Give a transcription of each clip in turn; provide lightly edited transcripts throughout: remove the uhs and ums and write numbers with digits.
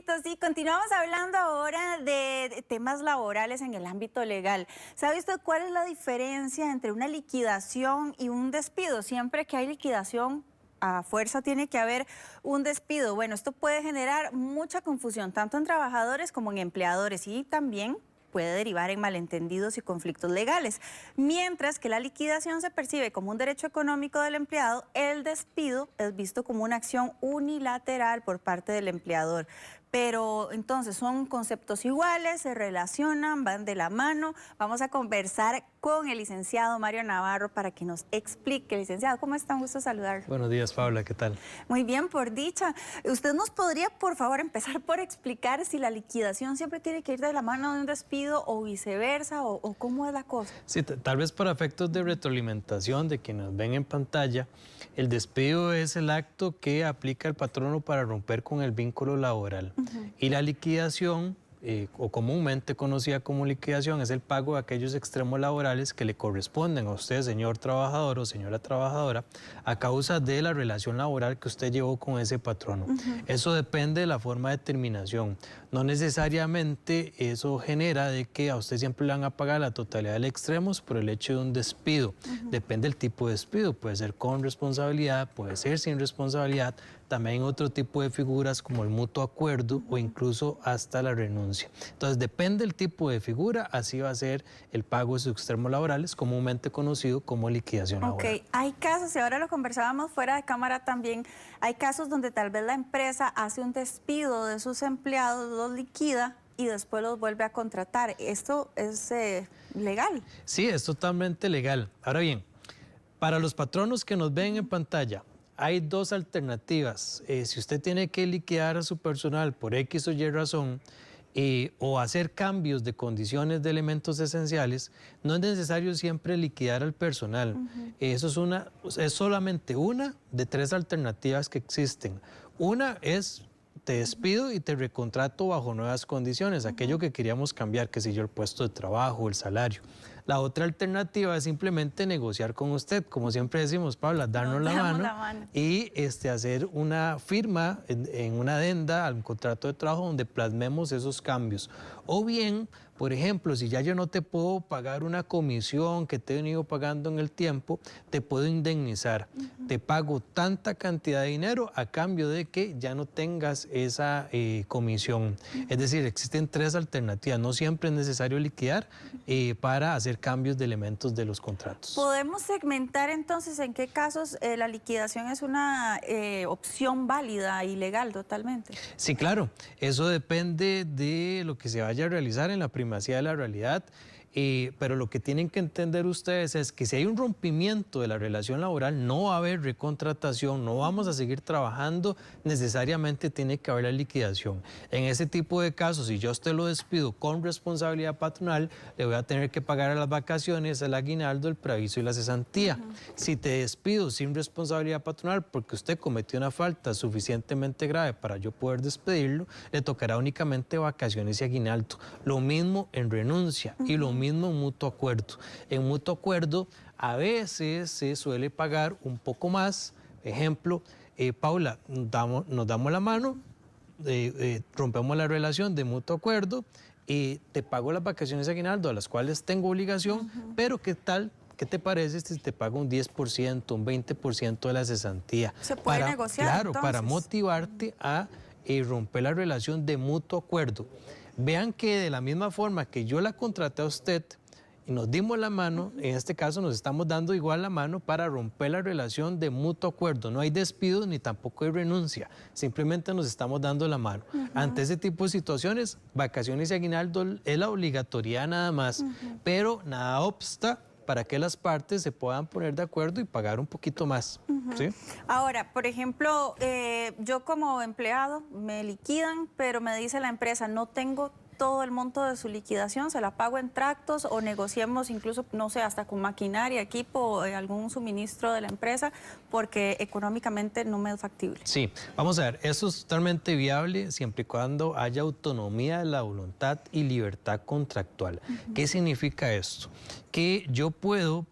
Pablito, sí, continuamos hablando ahora de temas laborales en el ámbito legal. ¿Sabe usted cuál es la diferencia entre una liquidación y un despido? Siempre que hay liquidación, a fuerza tiene que haber un despido. Bueno, esto puede generar mucha confusión, tanto en trabajadores como en empleadores, y también puede derivar en malentendidos y conflictos legales. Mientras que la liquidación se percibe como un derecho económico del empleado, el despido es visto como una acción unilateral por parte del empleador. Pero entonces son conceptos iguales, se relacionan, van de la mano. Vamos a conversar con el licenciado Mario Navarro para que nos explique. Licenciado, ¿cómo está? Un gusto saludar. Buenos días, Paula, ¿qué tal? Muy bien, por dicha. ¿Usted nos podría, por favor, empezar por explicar si la liquidación siempre tiene que ir de la mano de un despido o viceversa, o cómo es la cosa? Sí, tal vez para efectos de retroalimentación de quienes ven en pantalla, el despido es el acto que aplica el patrono para romper con el vínculo laboral. Y la liquidación, o comúnmente conocida como liquidación, es el pago de aquellos extremos laborales que le corresponden a usted, señor trabajador o señora trabajadora, a causa de la relación laboral que usted llevó con ese patrono. Eso depende de la forma de terminación. No necesariamente eso genera de que a usted siempre le van a pagar la totalidad de los extremos por el hecho de un despido. Depende del tipo de despido, puede ser con responsabilidad, puede ser sin responsabilidad, también otro tipo de figuras como el mutuo acuerdo o incluso hasta la renuncia. Entonces depende del tipo de figura, así va a ser el pago de sus extremos laborales, comúnmente conocido como liquidación laboral. Ok, hay casos, y ahora lo conversábamos fuera de cámara también, hay casos donde tal vez la empresa hace un despido de sus empleados, los liquida y después los vuelve a contratar. ¿Esto es legal? Sí, es totalmente legal. Ahora bien, para los patronos que nos ven en pantalla, hay dos alternativas. Si usted tiene que liquidar a su personal por X o Y razón, o hacer cambios de condiciones de elementos esenciales, no es necesario siempre liquidar al personal. Eso es solamente una de tres alternativas que existen. Una es: te despido y te recontrato bajo nuevas condiciones, aquello que queríamos cambiar, que sé yo, el puesto de trabajo, el salario. La otra alternativa es simplemente negociar con usted, como siempre decimos, Paula, darnos la mano y hacer una firma en una adenda al contrato de trabajo donde plasmemos esos cambios. O bien, por ejemplo, si ya yo no te puedo pagar una comisión que te he venido pagando en el tiempo, te puedo indemnizar. Te pago tanta cantidad de dinero a cambio de que ya no tengas esa comisión. Es decir, existen tres alternativas. No siempre es necesario liquidar para hacer cambios de elementos de los contratos. ¿Podemos segmentar entonces en qué casos la liquidación es una opción válida y legal totalmente? Sí, claro. Eso depende de lo que se vaya a realizar en la primacía de la realidad. Pero lo que tienen que entender ustedes es que si hay un rompimiento de la relación laboral, no va a haber recontratación, no vamos a seguir trabajando, necesariamente tiene que haber la liquidación. En ese tipo de casos, si yo a usted lo despido con responsabilidad patronal, le voy a tener que pagar a las vacaciones, el aguinaldo, el preaviso y la cesantía. Si te despido sin responsabilidad patronal porque usted cometió una falta suficientemente grave para yo poder despedirlo, le tocará únicamente vacaciones y aguinaldo. Lo mismo en renuncia y lo mismo en mutuo acuerdo. En mutuo acuerdo a veces se suele pagar un poco más. Ejemplo, Paula, nos damos la mano, rompemos la relación de mutuo acuerdo y te pago las vacaciones aguinaldo a las cuales tengo obligación, pero ¿qué tal? ¿Qué te parece si te pago un 10%, un 20% de la cesantía? Se puede negociar, claro, entonces, para motivarte a romper la relación de mutuo acuerdo. Vean que de la misma forma que yo la contraté a usted y nos dimos la mano, en este caso nos estamos dando igual la mano para romper la relación de mutuo acuerdo. No hay despido ni tampoco hay renuncia, simplemente nos estamos dando la mano. Ante ese tipo de situaciones, vacaciones y aguinaldo es la obligatoriedad nada más, pero nada obsta para que las partes se puedan poner de acuerdo y pagar un poquito más. ¿Sí? Ahora, por ejemplo, yo como empleado me liquidan, pero me dice la empresa, no tengo todo el monto de su liquidación, se la pago en tractos o negociemos incluso, no sé, hasta con maquinaria, equipo, algún suministro de la empresa, porque económicamente no me es factible. Sí, vamos a ver, eso es totalmente viable siempre y cuando haya autonomía de la voluntad y libertad contractual. ¿Qué significa esto? Que yo puedo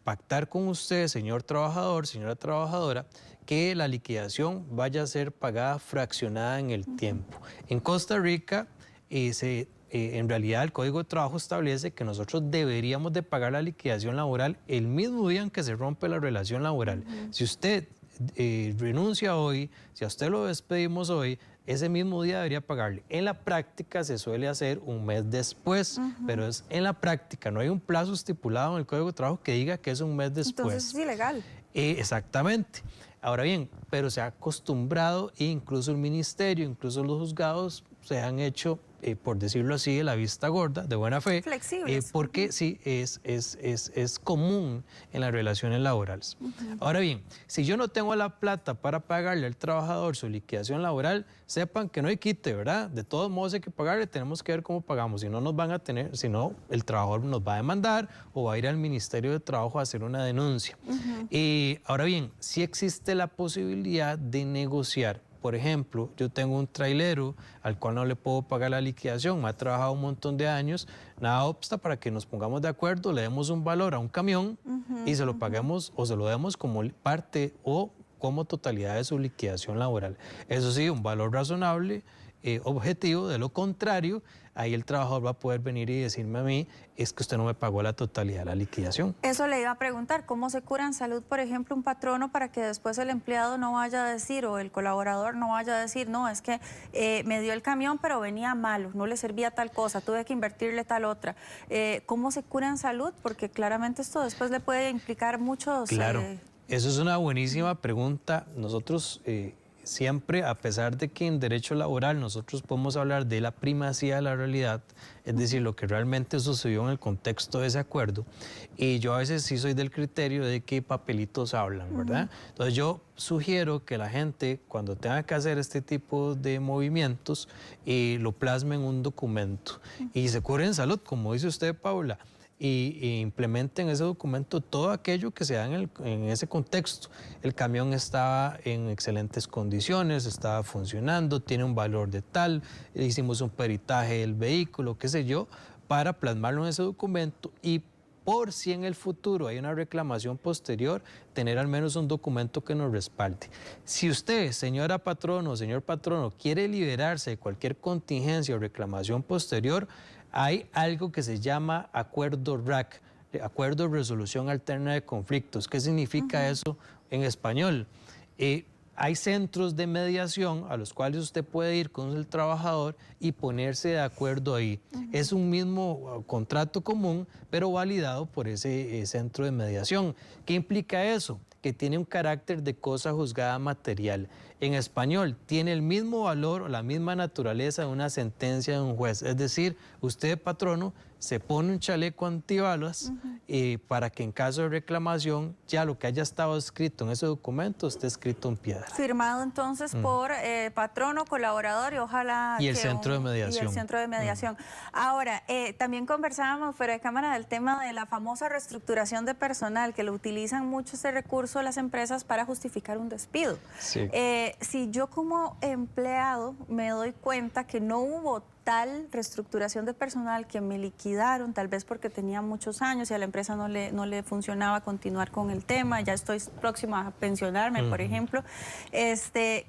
pactar con usted, señor trabajador, señora trabajadora, que la liquidación vaya a ser pagada fraccionada en el tiempo. En Costa Rica, en realidad el Código de Trabajo establece que nosotros deberíamos de pagar la liquidación laboral el mismo día en que se rompe la relación laboral. Si usted renuncia hoy, si a usted lo despedimos hoy, ese mismo día debería pagarle. En la práctica se suele hacer un mes después, pero es en la práctica, no hay un plazo estipulado en el Código de Trabajo que diga que es un mes después. Entonces es ilegal. Exactamente. Ahora bien, pero se ha acostumbrado, e incluso el ministerio, incluso los juzgados se han hecho, por decirlo así, de la vista gorda, de buena fe. Flexibles. Porque sí, es común en las relaciones laborales. Ahora bien, si yo no tengo la plata para pagarle al trabajador su liquidación laboral, sepan que no hay quite, ¿verdad? De todos modos hay que pagarle, tenemos que ver cómo pagamos. Si no nos van a tener, si no, el trabajador nos va a demandar o va a ir al Ministerio de Trabajo a hacer una denuncia. Ahora bien, sí existe la posibilidad de negociar. Por ejemplo, yo tengo un trailero al cual no le puedo pagar la liquidación, me ha trabajado un montón de años, nada obsta para que nos pongamos de acuerdo, le demos un valor a un camión y se lo paguemos o se lo demos como parte o como totalidad de su liquidación laboral. Eso sí, un valor razonable, objetivo. De lo contrario, ahí el trabajador va a poder venir y decirme a mí, es que usted no me pagó la totalidad de la liquidación. Eso le iba a preguntar, ¿cómo se cura en salud, por ejemplo, un patrono para que después el empleado no vaya a decir o el colaborador no vaya a decir, no, es que me dio el camión pero venía malo, no le servía tal cosa, tuve que invertirle tal otra? ¿Cómo se cura en salud? Porque claramente esto después le puede implicar muchos... Claro, eso es una buenísima pregunta. Nosotros... siempre, a pesar de que en derecho laboral nosotros podemos hablar de la primacía de la realidad, es decir, lo que realmente sucedió en el contexto de ese acuerdo, y yo a veces sí soy del criterio de que papelitos hablan, ¿verdad? Entonces yo sugiero que la gente, cuando tenga que hacer este tipo de movimientos, lo plasme en un documento y se cure en salud, como dice usted, Paula, y implementen ese documento todo aquello que se da en ese contexto. El camión estaba en excelentes condiciones, estaba funcionando, tiene un valor de tal, hicimos un peritaje del vehículo, qué sé yo, para plasmarlo en ese documento y por si en el futuro hay una reclamación posterior, tener al menos un documento que nos respalde. Si usted, señora patrono o señor patrono, quiere liberarse de cualquier contingencia o reclamación posterior, hay algo que se llama acuerdo RAC, Acuerdo de Resolución Alterna de Conflictos. ¿Qué significa eso en español? Hay centros de mediación a los cuales usted puede ir con el trabajador y ponerse de acuerdo ahí. Es un mismo contrato común, pero validado por ese centro de mediación. ¿Qué implica eso? Que tiene un carácter de cosa juzgada material. En español, tiene el mismo valor o la misma naturaleza de una sentencia de un juez. Es decir, usted, patrono, se pone un chaleco antibalas para que en caso de reclamación ya lo que haya estado escrito en ese documento esté escrito en piedra. Firmado entonces por patrono, colaborador y ojalá... Y el centro de mediación. Y el centro de mediación. Ahora, también conversábamos fuera de cámara del tema de la famosa reestructuración de personal, que lo utilizan mucho ese recurso las empresas para justificar un despido. Sí. Si yo como empleado me doy cuenta que no hubo tal reestructuración de personal, que me liquidaron, tal vez porque tenía muchos años y a la empresa no le funcionaba continuar con el tema, ya estoy próxima a pensionarme, por ejemplo,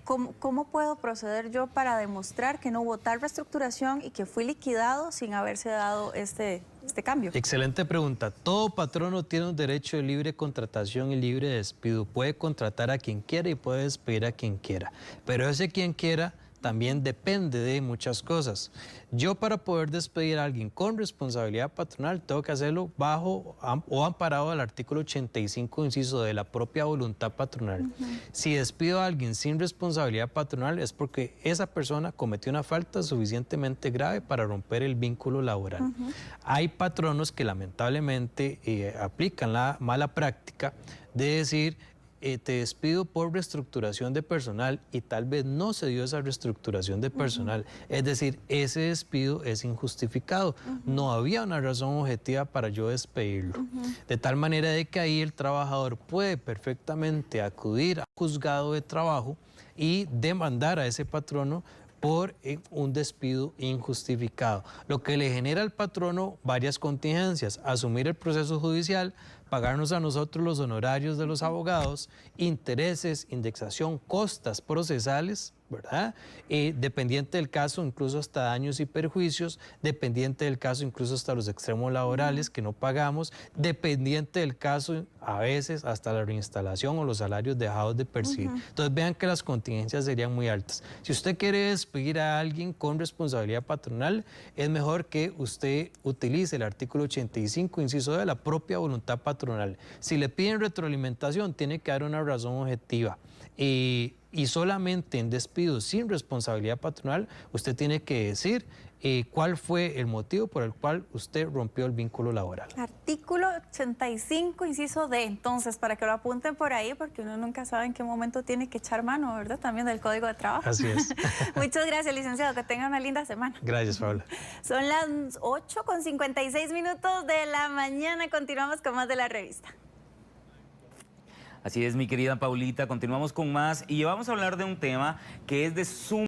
¿cómo puedo proceder yo para demostrar que no hubo tal reestructuración y que fui liquidado sin haberse dado este cambio? Excelente pregunta. Todo patrono tiene un derecho de libre contratación y libre despido. Puede contratar a quien quiera y puede despedir a quien quiera, pero ese quien quiera también depende de muchas cosas. Yo, para poder despedir a alguien con responsabilidad patronal, tengo que hacerlo bajo o amparado al artículo 85, inciso de la propia voluntad patronal. Si despido a alguien sin responsabilidad patronal es porque esa persona cometió una falta suficientemente grave para romper el vínculo laboral. Hay patronos que lamentablemente aplican la mala práctica de decir: te despido por reestructuración de personal, y tal vez no se dio esa reestructuración de personal. Es decir, ese despido es injustificado. No había una razón objetiva para yo despedirlo. De tal manera de que ahí el trabajador puede perfectamente acudir al juzgado de trabajo y demandar a ese patrono por un despido injustificado, lo que le genera al patrono varias contingencias: asumir el proceso judicial, pagarnos a nosotros los honorarios de los abogados, intereses, indexación, costas procesales, ¿verdad? Dependiente del caso, incluso hasta daños y perjuicios, dependiente del caso, incluso hasta los extremos laborales que no pagamos, dependiente del caso, a veces hasta la reinstalación o los salarios dejados de percibir. Entonces vean que las contingencias serían muy altas. Si usted quiere despedir a alguien con responsabilidad patronal, es mejor que usted utilice el artículo 85, inciso de la propia voluntad patronal. Si le piden retroalimentación, tiene que dar una razón objetiva. Y solamente en despidos sin responsabilidad patronal, usted tiene que decir cuál fue el motivo por el cual usted rompió el vínculo laboral. Artículo 85, inciso D. Entonces, para que lo apunten por ahí, porque uno nunca sabe en qué momento tiene que echar mano, ¿verdad? También del Código de Trabajo. Así es. Muchas gracias, licenciado. Que tenga una linda semana. Gracias, Paula. Son las 8:56 de la mañana. Continuamos con más de la revista. Así es, mi querida Paulita, continuamos con más y vamos a hablar de un tema que es de suma